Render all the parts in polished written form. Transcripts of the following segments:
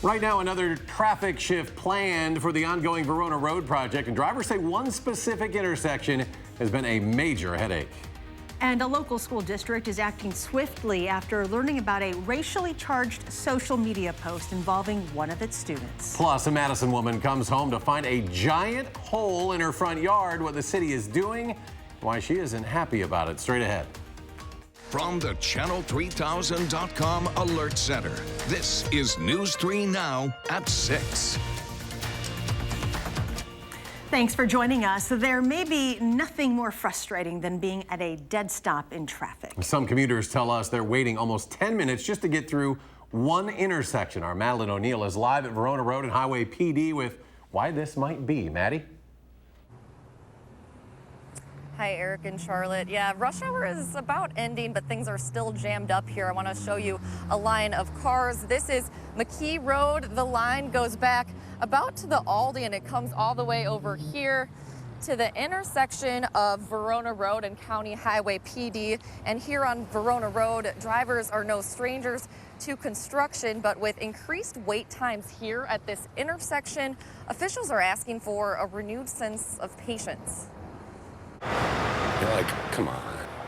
Right now, another traffic shift planned for the ongoing Verona Road project, and drivers say one specific intersection has been a major headache. And a local school district is acting swiftly after learning about a racially charged social media post involving one of its students. Plus, a Madison woman comes home to find a giant hole in her front yard. What the city is doing, why she isn't happy about it. Straight ahead. From the Channel3000.com Alert Center, this is News 3 Now at 6. Thanks for joining us. There may be nothing more frustrating than being at a dead stop in traffic. Some commuters tell us they're waiting almost 10 minutes just to get through one intersection. Our Madeline O'Neill is live at Verona Road and Highway PD with why this might be. Maddie? Hi, Eric and Charlotte. Yeah, rush hour is about ending, but things are still jammed up here. I want to show you a line of cars. This is McKee Road. The line goes back about to the Aldi, and it comes all the way over here to the intersection of Verona Road and County Highway PD. And here on Verona Road, drivers are no strangers to construction, but with increased wait times here at this intersection, officials are asking for a renewed sense of patience. You're like, come on,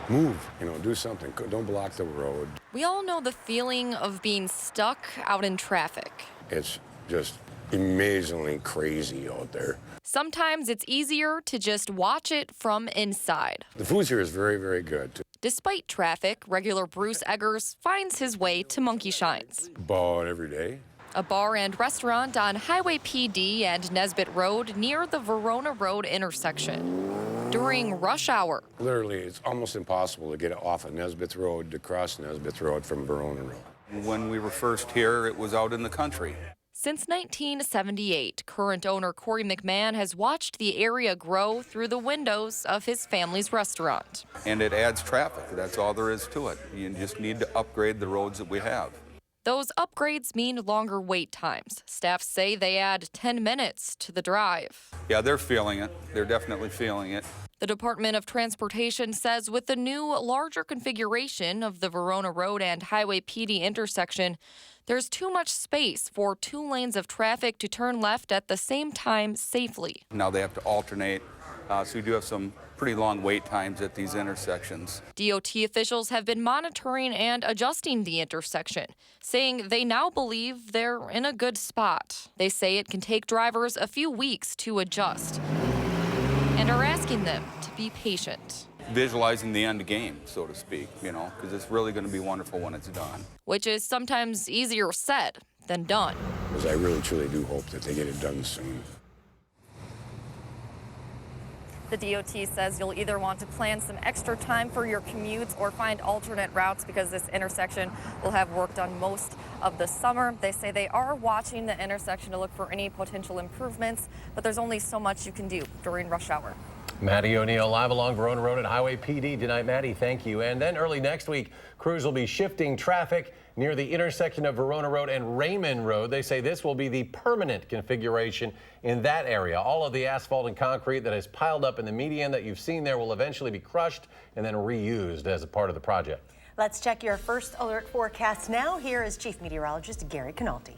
move, do something. Don't block the road. We all know the feeling of being stuck out in traffic. It's just amazingly crazy out there. Sometimes it's easier to just watch it from inside. The food here is very, very good. Despite traffic, regular Bruce Eggers finds his way to Monkey Shines. About every day. A bar and restaurant on Highway PD and Nesbitt Road near the Verona Road intersection. During rush hour. Literally, it's almost impossible to get off of Nesbitt Road to cross Nesbitt Road from Verona Road. When we were first here, it was out in the country. Since 1978, current owner Corey McMahon has watched the area grow through the windows of his family's restaurant. And it adds traffic. That's all there is to it. You just need to upgrade the roads that we have. Those upgrades mean longer wait times. Staff say they add 10 minutes to the drive. Yeah, they're feeling it. They're definitely feeling it. The Department of Transportation says with the new, larger configuration of the Verona Road and Highway PD intersection, there's too much space for 2 lanes of traffic to turn left at the same time safely. Now they have to alternate, so we do have some pretty long wait times at these intersections. DOT officials have been monitoring and adjusting the intersection, saying they now believe they're in a good spot. They say it can take drivers a few weeks to adjust and are asking them to be patient. Visualizing the end game, so to speak, because it's really going to be wonderful when it's done. Which is sometimes easier said than done. Because I really, truly do hope that they get it done soon. The DOT says you'll either want to plan some extra time for your commutes or find alternate routes because this intersection will have work done most of the summer. They say they are watching the intersection to look for any potential improvements, but there's only so much you can do during rush hour. Maddie O'Neill live along Verona Road at Highway PD tonight. Maddie, thank you. And then early next week, crews will be shifting traffic near the intersection of Verona Road and Raymond Road. They say this will be the permanent configuration in that area. All of the asphalt and concrete that is piled up in the median that you've seen there will eventually be crushed and then reused as a part of the project. Let's check your first alert forecast now. Here is Chief Meteorologist Gary Canaldi.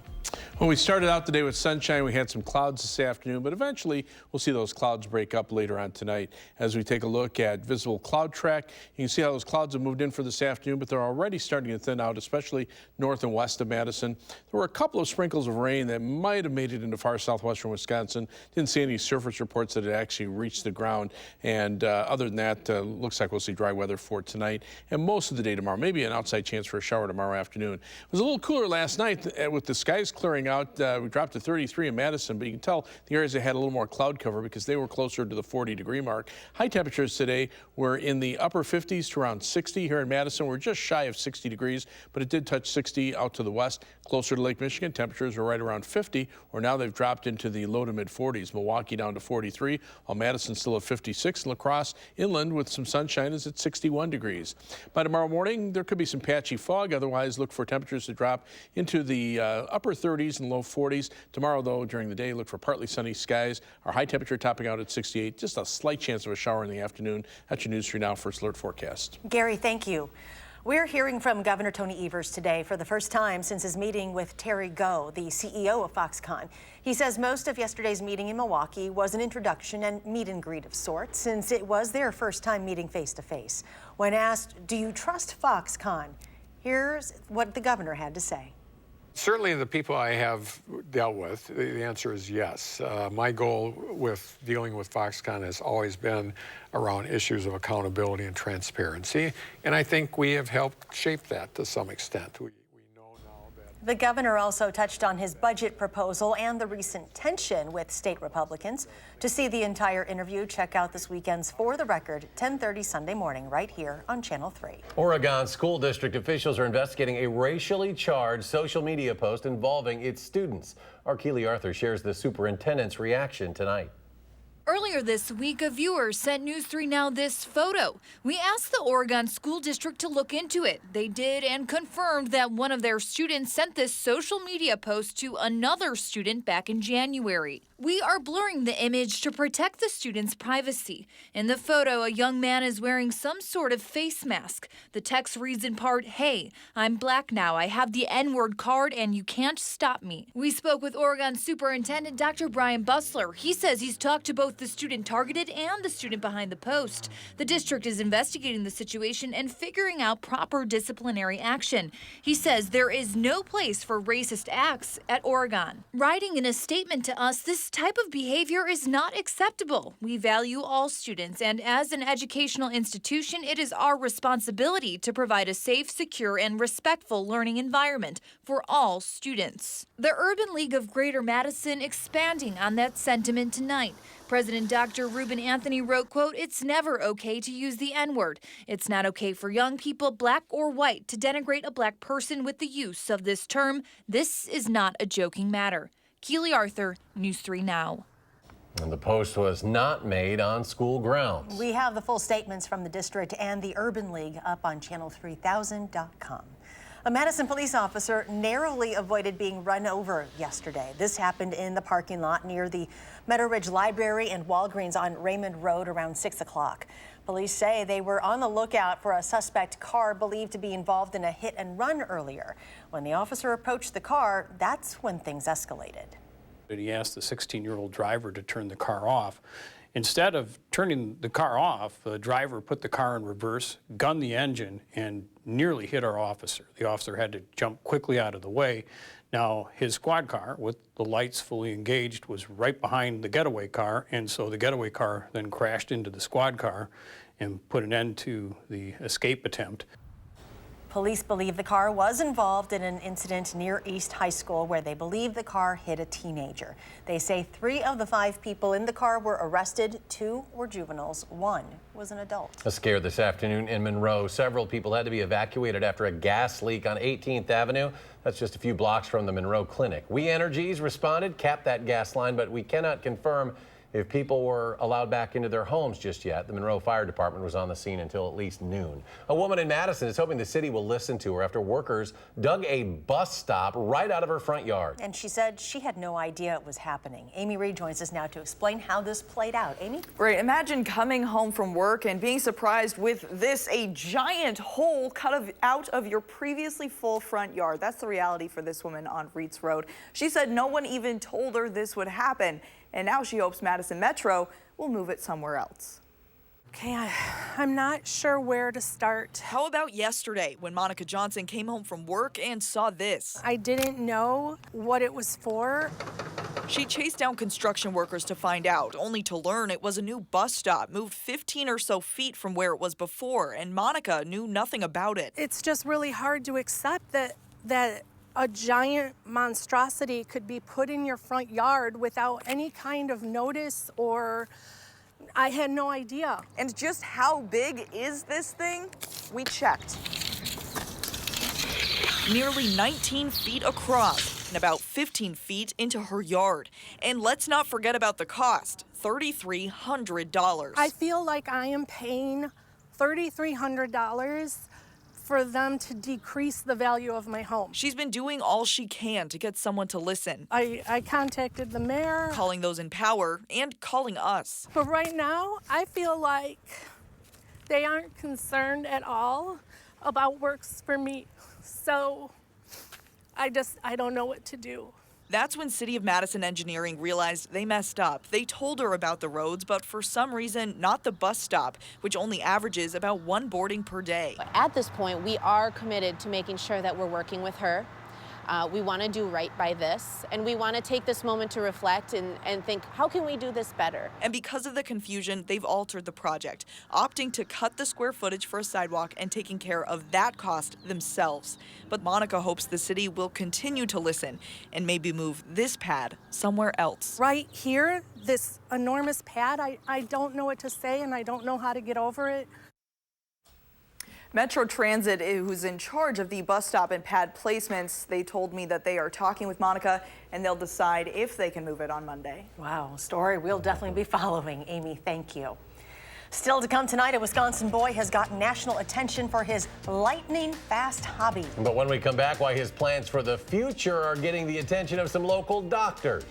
Well, we started out the day with sunshine. We had some clouds this afternoon, but eventually we'll see those clouds break up later on tonight. As we take a look at visible cloud track, you can see how those clouds have moved in for this afternoon, but they're already starting to thin out, especially north and west of Madison. There were a couple of sprinkles of rain that might have made it into far southwestern Wisconsin. Didn't see any surface reports that it actually reached the ground. And other than that, looks like we'll see dry weather for tonight and most of the day tomorrow. Maybe an outside chance for a shower tomorrow afternoon. It was a little cooler last night with the skies clearing out. We dropped to 33 in Madison, but you can tell the areas that had a little more cloud cover because they were closer to the 40-degree mark. High temperatures today were in the upper 50s to around 60 here in Madison. We're just shy of 60 degrees, but it did touch 60 out to the west. Closer to Lake Michigan, temperatures were right around 50, or now they've dropped into the low to mid 40s. Milwaukee down to 43, while Madison still at 56. La Crosse inland with some sunshine is at 61 degrees. By tomorrow morning, there could be some patchy fog. Otherwise, look for temperatures to drop into the upper 30s and low 40s. Tomorrow, though, during the day, look for partly sunny skies. Our high temperature topping out at 68. Just a slight chance of a shower in the afternoon. That's your News 3 Now First Alert forecast. Gary, thank you. We're hearing from Governor Tony Evers today for the first time since his meeting with Terry Go, the CEO of Foxconn. He says most of yesterday's meeting in Milwaukee was an introduction and meet and greet of sorts, since it was their first time meeting face to face. When asked, do you trust Foxconn? Here's what the governor had to say. Certainly the people I have dealt with, the answer is yes. My goal with dealing with Foxconn has always been around issues of accountability and transparency, and I think we have helped shape that to some extent. We know now that... The governor also touched on his budget proposal and the recent tension with state Republicans. To see the entire interview, check out this weekend's For the Record, 10:30 Sunday morning, right here on Channel 3. Oregon school district officials are investigating a racially charged social media post involving its students. Our Keely Arthur shares the superintendent's reaction tonight. Earlier this week, a viewer sent News 3 Now this photo. We asked the Oregon School District to look into it. They did and confirmed that one of their students sent this social media post to another student back in January. We are blurring the image to protect the student's privacy. In the photo, a young man is wearing some sort of face mask. The text reads in part, "Hey, I'm black now. I have the N-word card and you can't stop me." We spoke with Oregon Superintendent Dr. Brian Bussler. He says he's talked to both the student targeted and the student behind the post. The district is investigating the situation and figuring out proper disciplinary action. He says there is no place for racist acts at Oregon. Writing in a statement to us, this type of behavior is not acceptable. We value all students, and as an educational institution, it is our responsibility to provide a safe, secure, and respectful learning environment for all students. The Urban League of Greater Madison expanding on that sentiment tonight. President Dr. Ruben Anthony wrote, quote, "It's never okay to use the N-word. It's not okay for young people, black or white, to denigrate a black person with the use of this term. This is not a joking matter." Keely Arthur, News 3 Now. And the post was not made on school grounds. We have the full statements from the district and the Urban League up on channel3000.com. A Madison police officer narrowly avoided being run over yesterday. This happened in the parking lot near the Meadow Ridge Library and Walgreens on Raymond Road around 6 o'clock. Police say they were on the lookout for a suspect car believed to be involved in a hit and run earlier. When the officer approached the car, that's when things escalated. He asked the 16-year-old driver to turn the car off. Instead of turning the car off, the driver put the car in reverse, gunned the engine, and nearly hit our officer. The officer had to jump quickly out of the way. Now, his squad car, with the lights fully engaged, was right behind the getaway car, and so the getaway car then crashed into the squad car and put an end to the escape attempt. Police believe the car was involved in an incident near East High School where they believe the car hit a teenager. They say 3 of the 5 people in the car were arrested. 2 were juveniles. 1 was an adult. A scare this afternoon in Monroe. Several people had to be evacuated after a gas leak on 18th Avenue. That's just a few blocks from the Monroe Clinic. We Energies responded, capped that gas line, but we cannot confirm if people were allowed back into their homes just yet. The Monroe Fire Department was on the scene until at least noon. A woman in Madison is hoping the city will listen to her after workers dug a bus stop right out of her front yard. And she said she had no idea it was happening. Amy Reed joins us now to explain how this played out. Amy? Right, imagine coming home from work and being surprised with this, a giant hole cut out of your previously full front yard. That's the reality for this woman on Reeds Road. She said no one even told her this would happen. And now she hopes Madison Metro will move it somewhere else. Okay, I'm not sure where to start. How about yesterday when Monica Johnson came home from work and saw this? I didn't know what it was for. She chased down construction workers to find out, only to learn it was a new bus stop, moved 15 or so feet from where it was before, and Monica knew nothing about it. It's just really hard to accept that a giant monstrosity could be put in your front yard without any kind of notice, or I had no idea. And just how big is this thing? We checked. Nearly 19 feet across and about 15 feet into her yard. And let's not forget about the cost, $3,300. I feel like I am paying $3,300 for them to decrease the value of my home. She's been doing all she can to get someone to listen. I contacted the mayor. Calling those in power and calling us. But right now, I feel like they aren't concerned at all about works for me. So I don't know what to do. That's when City of Madison Engineering realized they messed up. They told her about the roads, but for some reason, not the bus stop, which only averages about 1 boarding per day. At this point, we are committed to making sure that we're working with her. We want to do right by this, and we want to take this moment to reflect and think, how can we do this better? And because of the confusion, they've altered the project, opting to cut the square footage for a sidewalk and taking care of that cost themselves. But Monica hopes the city will continue to listen and maybe move this pad somewhere else. Right here, this enormous pad, I don't know what to say, and I don't know how to get over it. Metro Transit, who's in charge of the bus stop and pad placements, they told me that they are talking with Monica and they'll decide if they can move it on Monday. Wow, a story we'll definitely be following. Amy, thank you. Still to come tonight, a Wisconsin boy has gotten national attention for his lightning-fast hobby. But when we come back, why his plans for the future are getting the attention of some local doctors.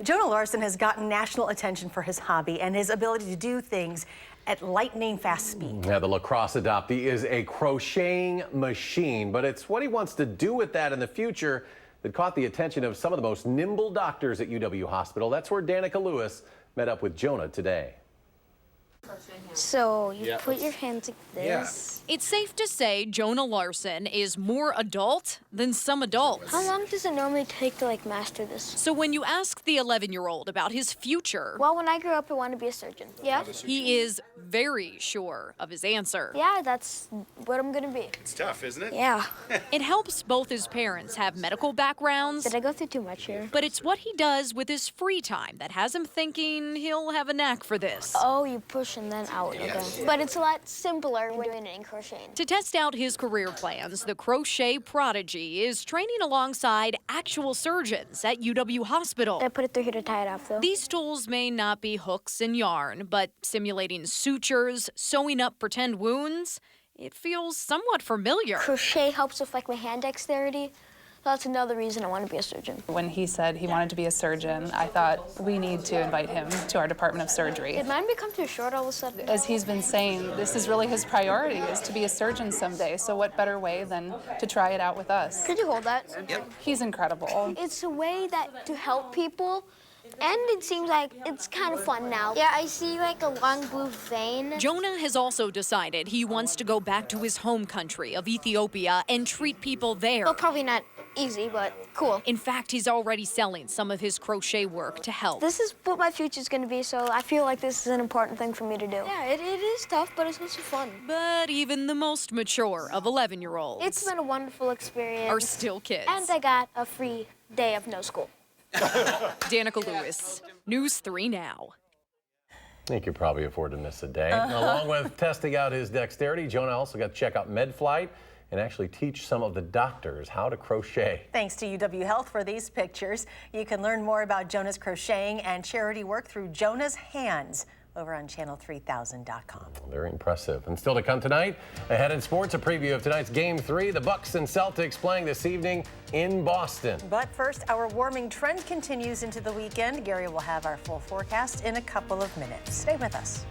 Jonah Larson has gotten national attention for his hobby and his ability to do things at lightning fast speed. Yeah, the lacrosse adoptee is a crocheting machine, but it's what he wants to do with that in the future that caught the attention of some of the most nimble doctors at UW Hospital. That's where Danica Lewis met up with Jonah today. So you put your hands like this. It's safe to say Jonah Larson is more adult than some adults. How long does it normally take to master this? So when you ask the 11-year-old about his future, Well, when I grow up, I want to be a surgeon. Yeah? he is very sure of his answer. Yeah, that's what I'm going to be. It's tough, isn't it? Yeah. It helps both his parents have medical backgrounds, Did I go through too much here? but it's what he does with his free time that has him thinking he'll have a knack for this. Oh, you push and then out. Yes. Okay. But it's a lot simpler when doing it in crocheting. To test out his career plans, the crochet prodigy is training alongside actual surgeons at UW Hospital. I put it through here to tie it off, though. These tools may not be hooks and yarn, but simulating sutures, sewing up pretend wounds, it feels somewhat familiar. Crochet helps with my hand dexterity. That's another reason I want to be a surgeon. When he said he wanted to be a surgeon, I thought we need to invite him to our Department of Surgery. Did mine become too short all of a sudden? As he's been saying, this is really his priority, is to be a surgeon someday. So what better way than to try it out with us? Could you hold that? Yep. He's incredible. It's a way to help people. And it seems like it's kind of fun now. Yeah, I see a long blue vein. Jonah has also decided he wants to go back to his home country of Ethiopia and treat people there. Well, probably not easy, but cool. In fact, he's already selling some of his crochet work to help. This is what my future's gonna be, so I feel like this is an important thing for me to do. Yeah, it is tough, but it's also fun. But even the most mature of 11-year-olds It's been a wonderful experience. are still kids. And I got a free day of no school. Danica Lewis, News 3 Now. He could probably afford to miss a day. Along with testing out his dexterity, Jonah also got to check out MedFlight and actually teach some of the doctors how to crochet. Thanks to UW Health for these pictures. You can learn more about Jonah's crocheting and charity work through Jonah's Hands over on channel3000.com. Very impressive. And still to come tonight, ahead in sports, a preview of tonight's Game 3. The Bucks and Celtics playing this evening in Boston. But first, our warming trend continues into the weekend. Gary will have our full forecast in a couple of minutes. Stay with us.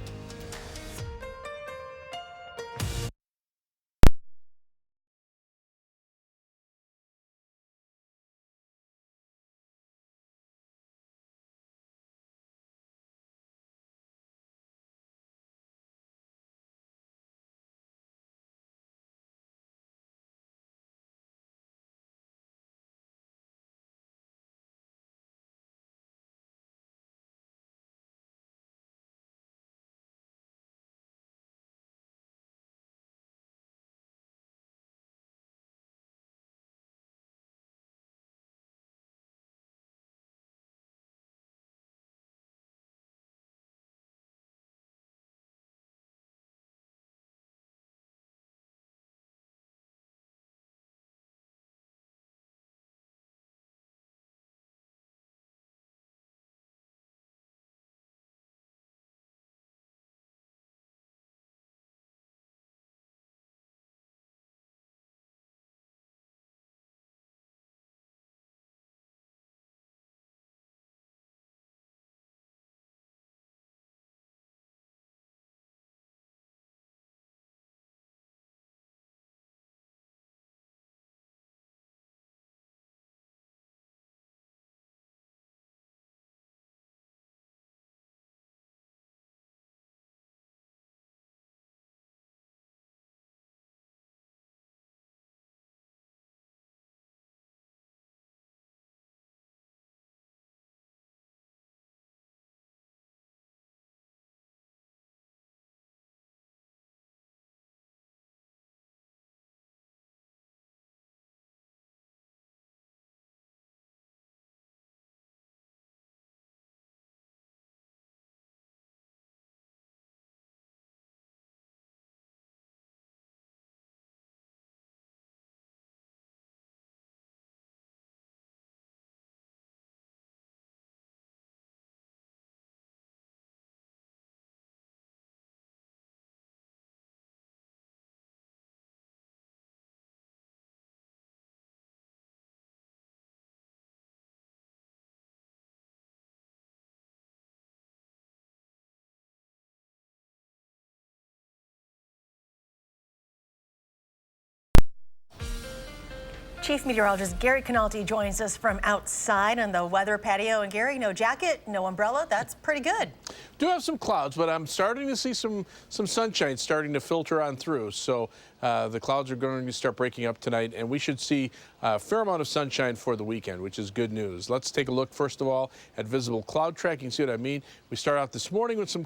Chief Meteorologist Gary Canalti joins us from outside on the weather patio. And Gary, no jacket, no umbrella. That's pretty good. Do have some clouds, but I'm starting to see some sunshine starting to filter on through. So the clouds are going to start breaking up tonight, and we should see a fair amount of sunshine for the weekend, which is good news. Let's take a look first of all at visible cloud tracking. See what I mean? We start out this morning with some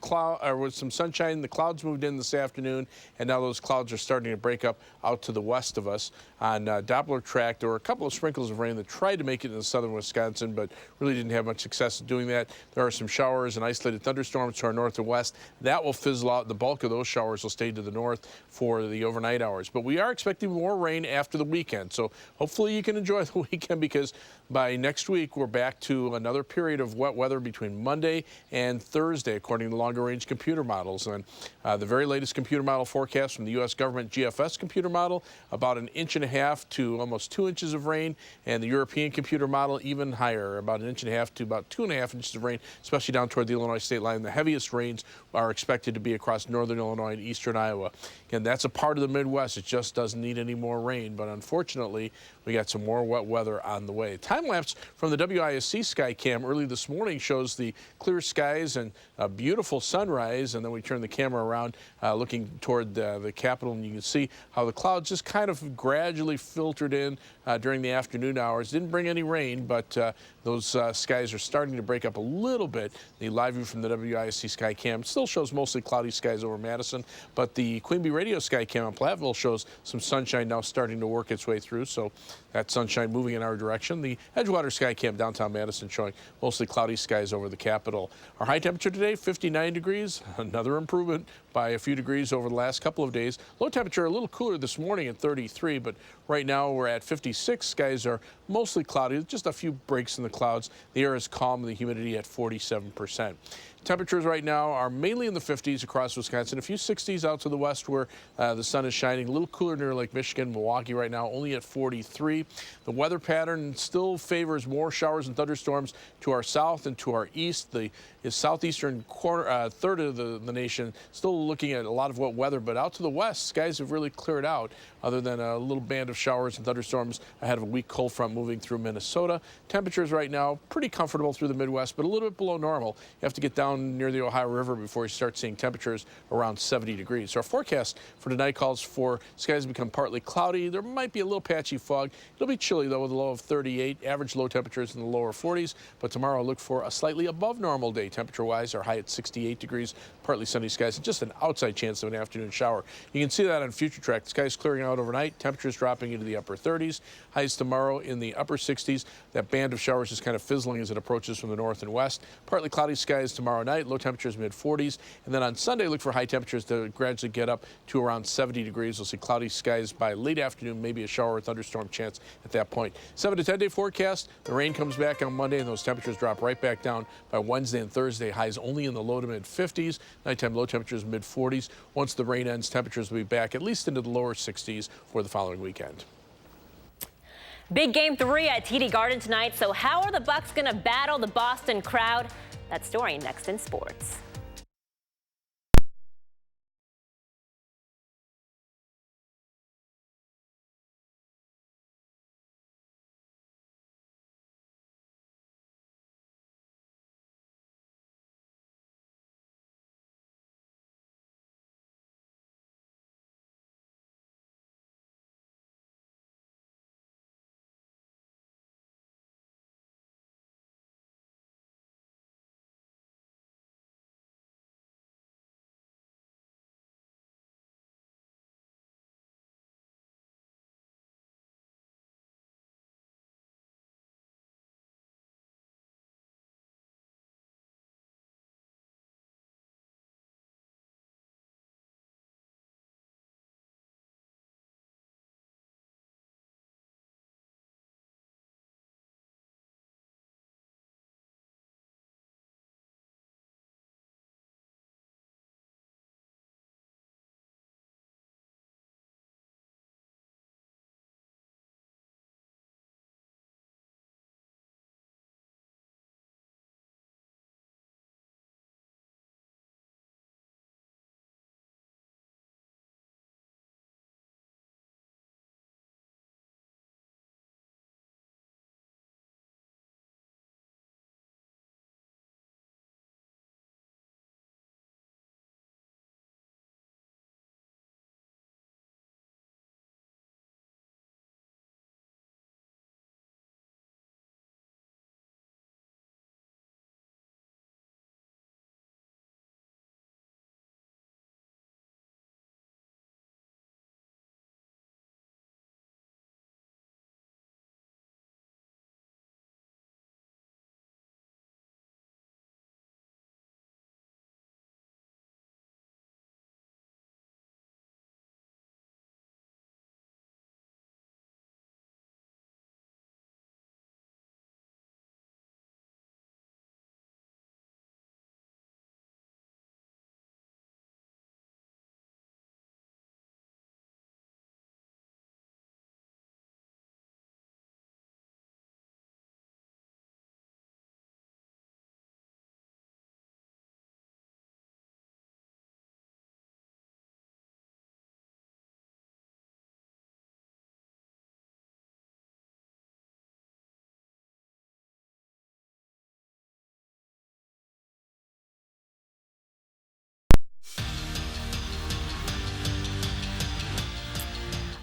sunshine. The clouds moved in this afternoon, and now those clouds are starting to break up out to the west of us. On Doppler track, there were a couple of sprinkles of rain that tried to make it in southern Wisconsin, but really didn't have much success doing that. There are some showers and isolated thunderstorms to our north and west. That will fizzle out. The bulk of those showers will stay to the north for the overnight hours. But we are expecting more rain after the weekend. So hopefully you can enjoy the weekend, because by next week we're back to another period of wet weather between Monday and Thursday, according to longer range computer models. And the very latest computer model forecast from the U.S. government GFS computer model, about 1.5 inches to almost 2 inches of rain, and the European computer model even higher, about 1.5 inches to about 2.5 inches of rain, especially down toward the Illinois state line. the heaviest rains are expected to be across northern Illinois and eastern Iowa. Again, that's a part of the Midwest. It just doesn't need any more rain, but unfortunately, we got some more wet weather on the way. Time lapse from the WISC sky cam early this morning shows the clear skies and a beautiful sunrise, and then we turn the camera around looking toward the Capitol, and you can see how the clouds just kind of gradually filtered in during the afternoon hours. Didn't bring any rain, but those skies are starting to break up a little bit. The live view from the WISC sky cam still shows mostly cloudy skies over Madison, but the Queen Bee radio sky cam on Platteville shows some sunshine now starting to work its way through, so that sunshine moving in our direction. The Edgewater sky cam downtown Madison showing mostly cloudy skies over the Capitol. Our high temperature today, 59 degrees, another improvement by a few degrees over the last couple of days. Low temperature a little cooler this morning at 33, but right now we're at 56. Skies are mostly cloudy, just a few breaks in the clouds. The air is calm, the humidity at 47%. Temperatures right now are mainly in the 50s across Wisconsin, a few 60s out to the west where the sun is shining. A little cooler near Lake Michigan, Milwaukee right now only at 43. The weather pattern still favors more showers and thunderstorms to our south and to our east. The southeastern third of the nation still looking at a lot of wet weather, but out to the west, skies have really cleared out other than a little band of showers and thunderstorms ahead of a weak cold front moving through Minnesota. Temperatures right now pretty comfortable through the Midwest, but a little bit below normal. You have to get down near the Ohio River before you start seeing temperatures around 70 degrees. So our forecast for tonight calls for skies to become partly cloudy. There might be a little patchy fog. It'll be chilly though with a low of 38. Average low temperatures in the lower 40s. But tomorrow look for a slightly above normal day temperature-wise. Our high at 68 degrees, partly sunny skies, and just an outside chance of an afternoon shower. You can see that on Future Track. The skies clearing out overnight. Temperatures dropping into the upper 30s. Highs tomorrow in the upper 60s. That band of showers is kind of fizzling as it approaches from the north and west. Partly cloudy skies tomorrow night. Low temperatures mid-40s. And then on Sunday, look for high temperatures to gradually get up to around 70 degrees. We'll see cloudy skies by late afternoon, maybe a shower or thunderstorm chance at that point. 7 to 10 day forecast. The rain comes back on Monday, and those temperatures drop right back down by Wednesday and Thursday. Highs only in the low to mid-50s. Nighttime low temperatures mid-40s. Once the rain ends, temperatures will be back at least into the lower 60s for the following weekend. Big game 3 at TD Garden tonight. So how are the Bucks going to battle the Boston crowd? That story next in sports.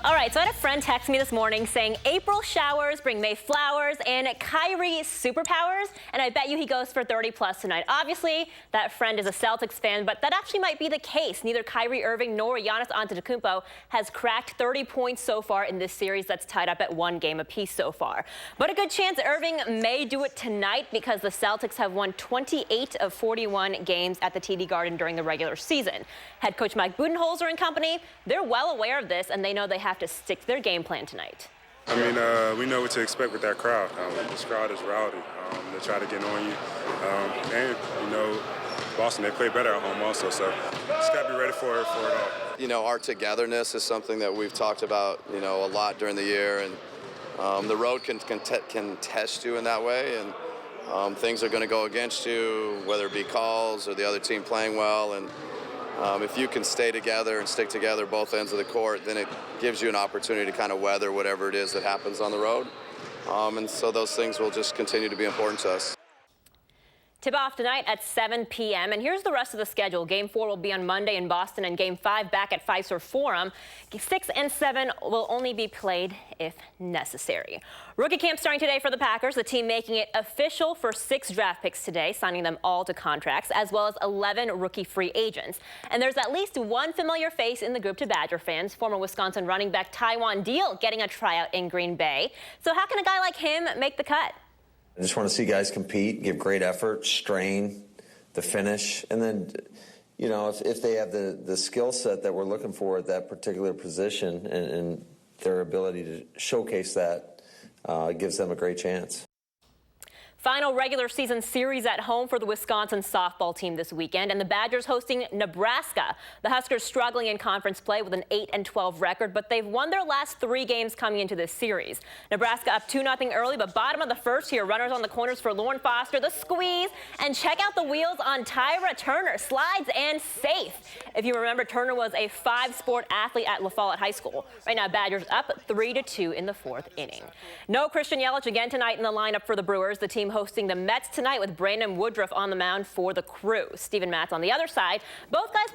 All right, so I had a friend text me this morning saying April showers bring May flowers and Kyrie superpowers, and I bet you he goes for 30+ tonight. Obviously, that friend is a Celtics fan, but that actually might be the case. Neither Kyrie Irving nor Giannis Antetokounmpo has cracked 30 points so far in this series that's tied up at 1 game apiece so far. But a good chance Irving may do it tonight because the Celtics have won 28 of 41 games at the TD Garden during the regular season. Head coach Mike Budenholzer and company, they're well aware of this, and they know they have to stick to their game plan tonight. I mean, we know what to expect with that crowd. This crowd is rowdy. They try to get on you. And, you know, Boston, they play better at home also, so just got to be ready for it all. You know, our togetherness is something that we've talked about, you know, a lot during the year, and the road can test you in that way, and things are going to go against you, whether it be calls or the other team playing well, and if you can stay together and stick together both ends of the court, then it gives you an opportunity to kind of weather whatever it is that happens on the road. And so those things will just continue to be important to us. Tip-off tonight at 7 p.m. And here's the rest of the schedule. Game 4 will be on Monday in Boston, and Game 5 back at Fiserv Forum. 6 and 7 will only be played if necessary. Rookie camp starting today for the Packers, the team making it official for 6 draft picks today, signing them all to contracts, as well as 11 rookie free agents. And there's at least one familiar face in the group to Badger fans, former Wisconsin running back Tywan Deal getting a tryout in Green Bay. So how can a guy like him make the cut? I just want to see guys compete, give great effort, strain, the finish, and then, you know, if they have the skill set that we're looking for at that particular position and their ability to showcase that gives them a great chance. Final regular season series at home for the Wisconsin softball team this weekend, and the Badgers hosting Nebraska. The Huskers struggling in conference play with an 8-12 record, but they've won their last 3 games coming into this series. Nebraska up 2-0 early, but bottom of the first here. Runners on the corners for Lauren Foster, the squeeze, and check out the wheels on Tyra Turner. Slides and safe. If you remember, Turner was a 5-sport athlete at La Follette High School. Right now, Badgers up 3-2 in the 4th inning. No Christian Yelich again tonight in the lineup for the Brewers. The team hosting the Mets tonight with Brandon Woodruff on the mound for the Crew. Steven Matz on the other side. Both guys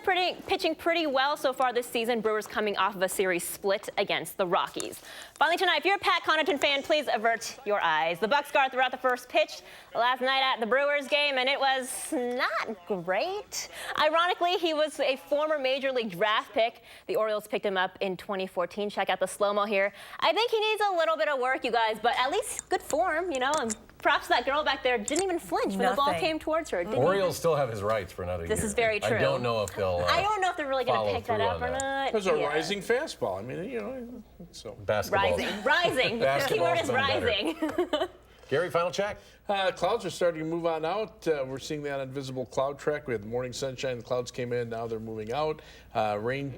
pitching pretty well so far this season. Brewers coming off of a series split against the Rockies. Finally tonight, if you're a Pat Connaughton fan, please avert your eyes. The Bucs guard threw out the first pitch last night at the Brewers game, and it was not great. Ironically, he was a former Major League draft pick. The Orioles picked him up in 2014. Check out the slow-mo here. I think he needs a little bit of work, you guys, but at least good form, you know, and props to that girl back there. Didn't even flinch when the ball came towards her. Orioles still have his rights for another year. This is very true. I don't know if they'll I don't know if they're really going to pick that up or not. There's a rising fastball. I mean, you know, so. Basketball. Rising. The keyword is rising. Gary, final check. Clouds are starting to move on out. We're seeing that on visible cloud track. We had the morning sunshine. The clouds came in. Now they're moving out. Rain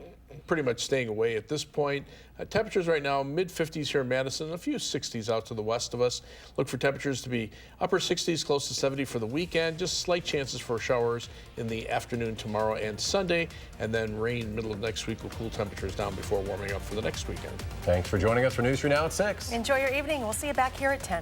pretty much staying away at this point. Temperatures right now, mid-50s here in Madison, a few 60s out to the west of us. Look for temperatures to be upper 60s, close to 70 for the weekend. Just slight chances for showers in the afternoon tomorrow and Sunday. And then rain middle of next week will cool temperatures down before warming up for the next weekend. Thanks for joining us for News 3 Now at 6. Enjoy your evening. We'll see you back here at 10.